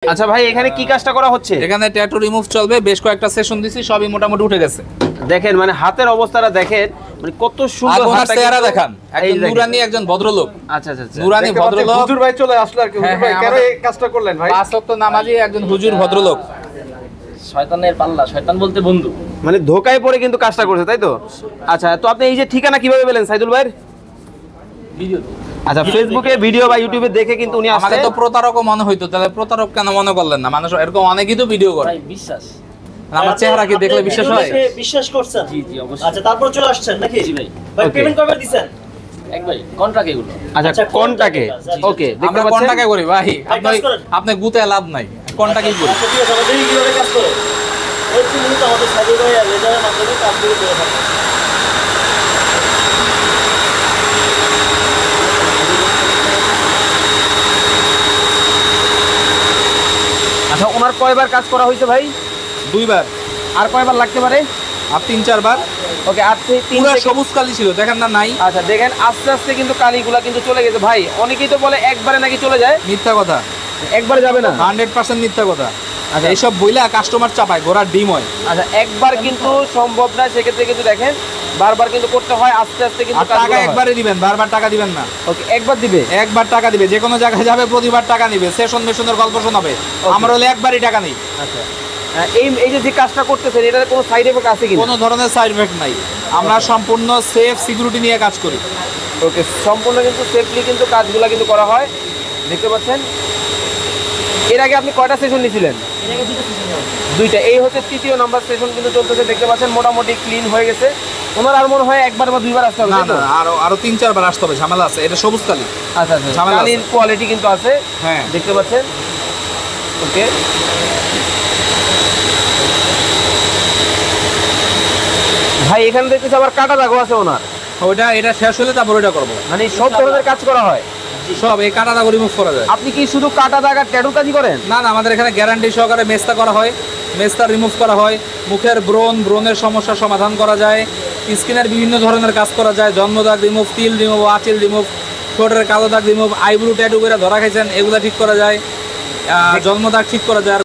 আচ্ছা ভাই এখানে কি কাজটা করা হচ্ছে? এখানে ট্যাটু রিমুভ চলবে, বেশ কয়েকটা সেশন দিছি, সবই মোটামুটি উঠে গেছে। দেখেন মানে হাতের অবস্থাটা দেখেন, মানে কত সুন্দর হাতটা চেহারা দেখান, একজন নুরানি একজন ভদ্রলোক। আচ্ছা আচ্ছা নুরানি ভদ্রলোক। হুজুর ভাই চলে আসলো আর কি। হুজুর ভাই কেন এই কাজটা করলেন ভাই? পাঁচ ওয়াক্ত নামাজি একজন হুজুর ভদ্রলোক। শয়তানের পাল্লা, শয়তান বলতে বন্ধু। মানে ধোকায় পড়ে কিন্তু কাজটা করছে, তাই তো? আচ্ছা, তো আপনি এই যে ঠিকানা কিভাবে পেলেন সাইদুল ভাই? ভিডিও। আচ্ছা, ফেসবুকে ভিডিও বা ইউটিউবে দেখে কিন্তু উনি আসছে। আমাকে তো প্রতারকও মনে হইতো, তাহলে প্রতারক কেন মনে করলেন না? মানুষ এরকম অনেকেই তো ভিডিও করে। ভাই বিশ্বাস। আমার চেহারা কি দেখলে বিশ্বাস হয়? বিশ্বাস করছেন? জি জি অবশ্যই। আচ্ছা, তারপর চলে আসছেন নাকি? জি ভাই। ভাই পেমেন্ট কবে দিবেন? এক ভাই কন্ট্রাক্ট এগুলো। আচ্ছা, কোনটাকে? ওকে, দেখতে আমরা কোন পাচ্ছেন? টাকা করি ভাই? আপনি গুতে লাভ নাই, কোন টাকাই করি। আচ্ছা ঠিক আছে, আমাদের কিভাবে কাজ করে? ওই মিনিট আমাদের সাইডে ভাই লেজারের মাধ্যমে কাজ করে দেওয়া হবে। আচ্ছা, ওনার কয়বার কাজ করা হয়েছে ভাই? দুইবার। আর কয়বার লাগতে পারে? আর তিন চারবার। ওকে, আর তিন পুরো থেকে- সবুজ কালি ছিল, দেখেন না নাই? আচ্ছা দেখেন, আস্তে আস্তে কিন্তু কালিগুলা কিন্তু চলে গেছে ভাই। অনেকেই তো বলে একবারে নাকি চলে যায়, মিথ্যা কথা, একবারে যাবে না। 100% মিথ্যা কথা। আচ্ছা। এইসব বইলা কাস্টমার চাপায়, ঘোড়ার ডিম হয়। আচ্ছা, একবার কিন্তু সম্ভব না, সেক্ষেত্রে কিন্তু দেখেন বারবার কিন্তু করতে হয়, আস্তে আস্তে কিন্তু আর টাকা একবারে দিবেন, বারবার টাকা দিবেন না। ওকে, একবার দিবে। একবার টাকা দিবে, যে কোনো জায়গায় যাবে প্রতিবার টাকা নিবে, সেশন মেশনের গল্প শোনাবে। আমার হলে একবারই টাকা নেই। আচ্ছা, এই যে কাজটা করতেছেন, এটার কোনো সাইড এফেক্ট আছে কি? কোনো ধরনের সাইড এফেক্ট নাই। আমরা সম্পূর্ণ সেফ সিকিউরিটি নিয়ে কাজ করি। ওকে, সম্পূর্ণ কিন্তু সেফলি কিন্তু কাজগুলো কিন্তু করা হয়, দেখতে পাচ্ছেন। এর আগে আপনি কয়টা সেশন নিয়েছিলেন? দুইটা। এই হচ্ছে তৃতীয় নাম্বার সেশন কিন্তু চলতেছে, দেখতে পাচ্ছেন মোটামুটি ক্লিন হয়ে গেছে। ওনার আর মনে হয় একবার বা দুইবার আসতে হবে, না তাই তো? না, আরো তিন চারবার আসতে হবে, ঝামেলা আছে। এটা সবুজ কালি। আচ্ছা আচ্ছা, ঝামেলা আছে। কালির কোয়ালিটি কিন্তু আছে, হ্যাঁ। দেখতে পাচ্ছেন। ওকে, ভাই এখানে দেখতেছি আবার কাটা দাগও আছে ওনার, ওইটা এটা শেষ হলে তারপর ওইটা করবো। মানে সব ধরনের কাজ করা হয়। সব এই কাটা দাগ রিমুভ করা যায়। আপনি কি শুধু কাটা দাগ আর ট্যাটু কাজই করেন? না না, আমাদের এখানে গ্যারান্টি সহকারে মেস্তা করা হয়, মেস্তা রিমুভ করা হয়, মুখের ব্রণের সমস্যার সমাধান করা যায়, স্কিনের বিভিন্ন ধরনের কাজ করা যায়, জন্মদাগ রিমুভ, তিল রিমুভ, আঁচিল রিমুভ, ঠোঁটের কালো দাগ রিমুভ, আইব্রু ট্যাটু করে ধরা খাইছেন, এগুলো ঠিক করা যায়, জন্মদাগ ঠিক করা যায়।